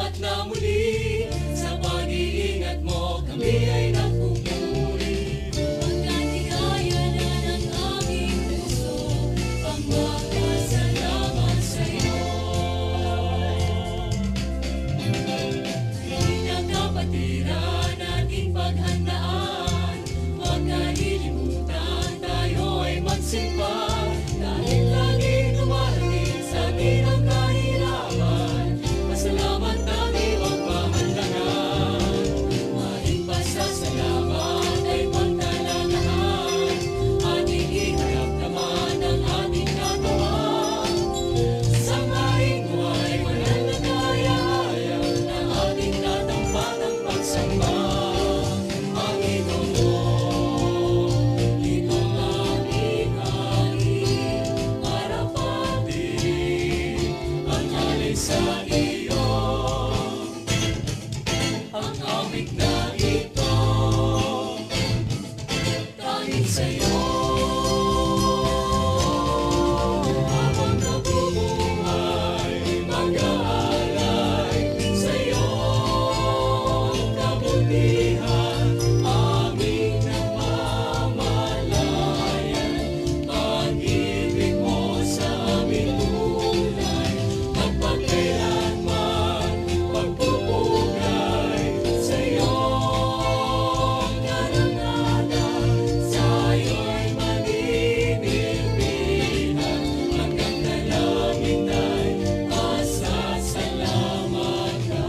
Salamat na muli sa pag-iingat mo, kami ay nagpupuri. Pagkatigaya na ng aming puso, pagpapasalamat sa'yo. Pinagkapatiran ating paghandaan, huwag kalilimutan, tayo ay magsimba. Dahil laging dumarating sa atin ang kahirapan, pasalamat natin magpahandaan. Maring pasasalamat ay pagtalagahan, ating iharap naman ang ating katawan. Sangain mo ay banal na kaya-haya na ating tatampan ang pagsamba. Panginoon, itong aming hain, marapati ang alay sa iyo. Ang awit na ito, tanging sa'yo. Habang nabubuhay, mag-aalay sa'yo. Kabutihan, aming namamalayan. Pag-ibig mo sa aming buhay, magpakailanman magpupugay sa'yo. Karangalan, sa'yo'y maninilbihan, hanggang dalangin ay pasasalamat ka.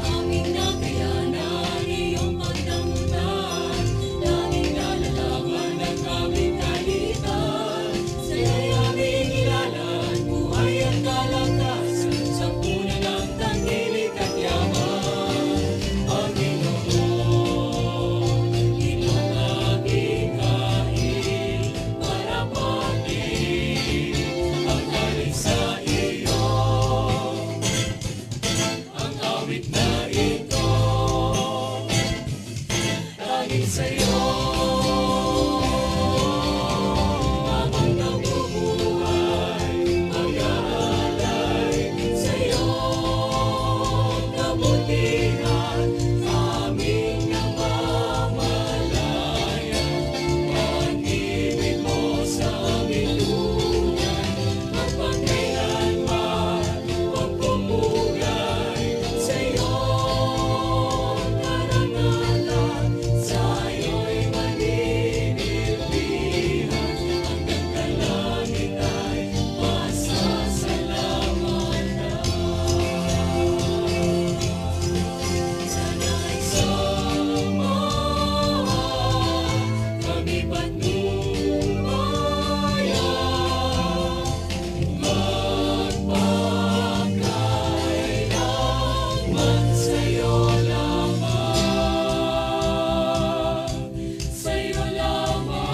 Aming nakayanan iyong pagdamutan, laging nalalaman ang aming kalitan. Sa'yo'y aming ilalan, buhay at kalakasan, sa punan ng tangkilik at yaman. Panginoon, itong aming hain, marapati ang alay sa iyo. Ang awit na ito, tanging sa'yo. Habang nabubuhay, mag-aalay sa'yo. Kabutihan, aming namamalayan. Pag-ibig mo sa aming tunay, magpakailanman magpupugay sa'yo. Karangalan, sa'yo'y maninilbihan, hanggang kalangit ay pasasalamat ka. Sana'y samahan kami patnubaya, magpakailanman sa'yo lamang, sa'yo lamang.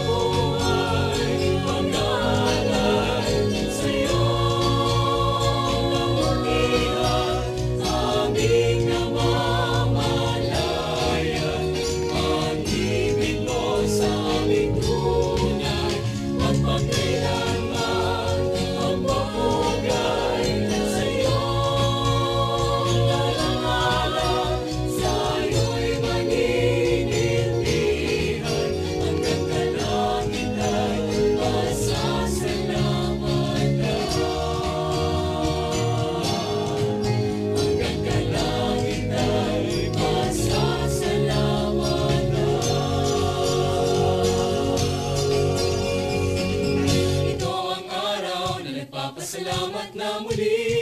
Buhay, mag-aalay sa'yo. Kabutihan, aming namamalayan. Pag-ibig mo sa aming tunay, magpakailanman magpupugay sa'yo. Karangalan, sa'yo'y maninilbihan, hanggang kalangit ay pasasalamat ka. Hanggang kalangit ay pasasalamat ka. Ito ang araw na nagpapasalamat na muli